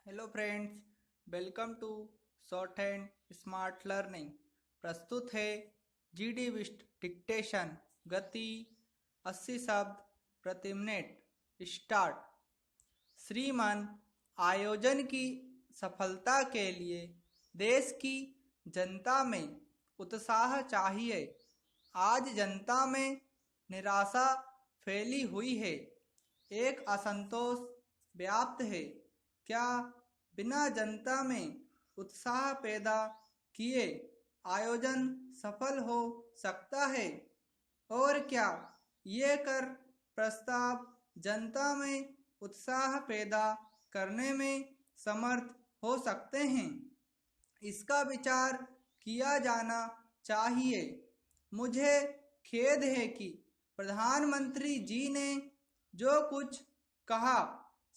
Hello friends, welcome to short hand smart learning. प्रस्तुत है GD विस्ट dictation. गति 80 शब्द प्रति मिनट। स्टार्ट। श्रीमान, आयोजन की सफलता के लिए देश की जनता में उत्साह चाहिए। आज जनता में निराशा फैली हुई है, एक असंतोष व्याप्त है। क्या बिना जनता में उत्साह पैदा किए आयोजन सफल हो सकता है? और क्या ये कर प्रस्ताव जनता में उत्साह पैदा करने में समर्थ हो सकते हैं? इसका विचार किया जाना चाहिए। मुझे खेद है कि प्रधानमंत्री जी ने जो कुछ कहा,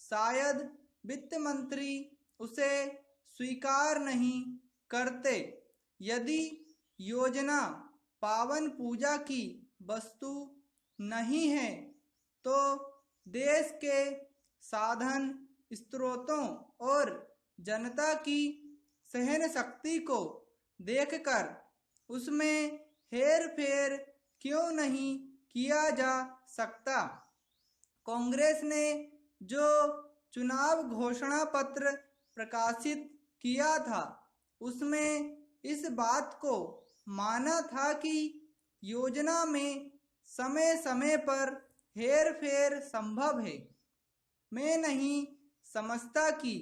शायद वित्त मंत्री उसे स्वीकार नहीं करते। यदि योजना पावन पूजा की वस्तु नहीं है तो देश के साधन स्रोतों और जनता की सहन शक्ति को देखकर उसमें हेर फेर क्यों नहीं किया जा सकता? कांग्रेस ने जो चुनाव घोषणा पत्र प्रकाशित किया था, उसमें इस बात को माना था कि योजना में समय समय पर हेर फेर संभव है। मैं नहीं समझता कि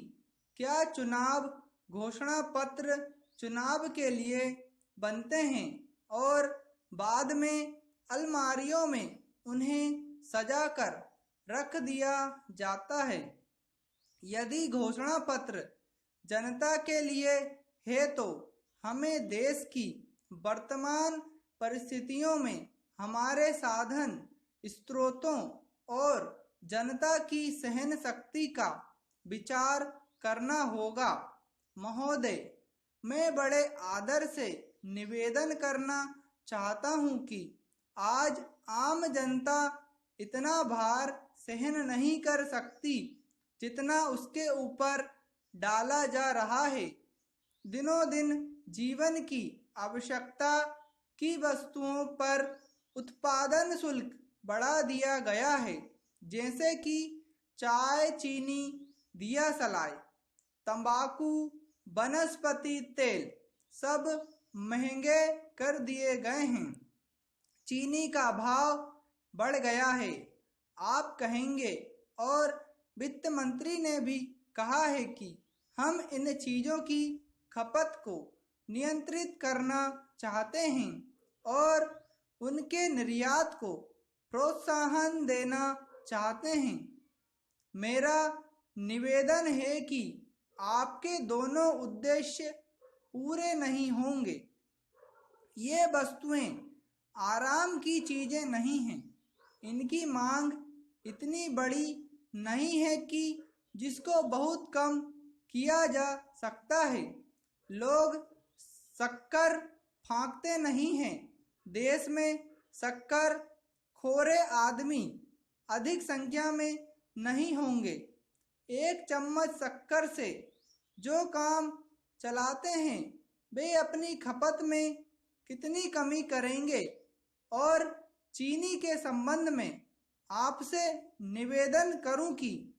क्या चुनाव घोषणा पत्र चुनाव के लिए बनते हैं और बाद में अलमारियों में उन्हें सजा कर रख दिया जाता है। यदि घोषणा पत्र जनता के लिए है तो हमें देश की वर्तमान परिस्थितियों में हमारे साधन स्रोतों और जनता की सहन शक्ति का विचार करना होगा। महोदय, मैं बड़े आदर से निवेदन करना चाहता हूं कि आज आम जनता इतना भार सहन नहीं कर सकती जितना उसके ऊपर डाला जा रहा है। दिनों दिन जीवन की आवश्यकता की वस्तुओं पर उत्पादन शुल्क बढ़ा दिया गया है, जैसे कि चाय, चीनी, दिया सलाई, तंबाकू, वनस्पति तेल सब महंगे कर दिए गए हैं। चीनी का भाव बढ़ गया है, आप कहेंगे, और वित्त मंत्री ने भी कहा है कि हम इन चीजों की खपत को नियंत्रित करना चाहते हैं और उनके निर्यात को प्रोत्साहन देना चाहते हैं। मेरा निवेदन है कि आपके दोनों उद्देश्य पूरे नहीं होंगे। ये वस्तुएं आराम की चीजें नहीं हैं। इनकी मांग इतनी बड़ी नहीं है कि जिसको बहुत कम किया जा सकता है। लोग शक्कर फांकते नहीं हैं। देश में शक्कर खोरे आदमी अधिक संख्या में नहीं होंगे। एक चम्मच शक्कर से जो काम चलाते हैं, वे अपनी खपत में कितनी कमी करेंगे? और चीनी के संबंध में आपसे निवेदन करूं कि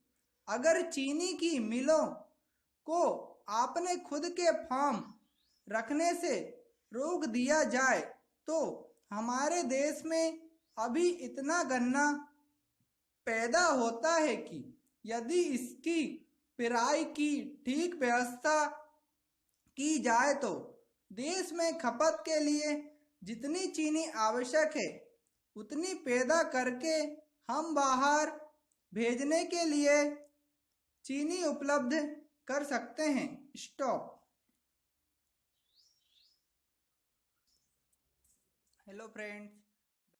अगर चीनी की मिलों को आपने खुद के फार्म रखने से रोक दिया जाए तो हमारे देश में अभी इतना गन्ना पैदा होता है कि यदि इसकी पेराई की ठीक व्यवस्था की जाए तो देश में खपत के लिए जितनी चीनी आवश्यक है उतनी पैदा करके हम बाहर भेजने के लिए चीनी उपलब्ध कर सकते हैं। स्टॉप। Hello friends,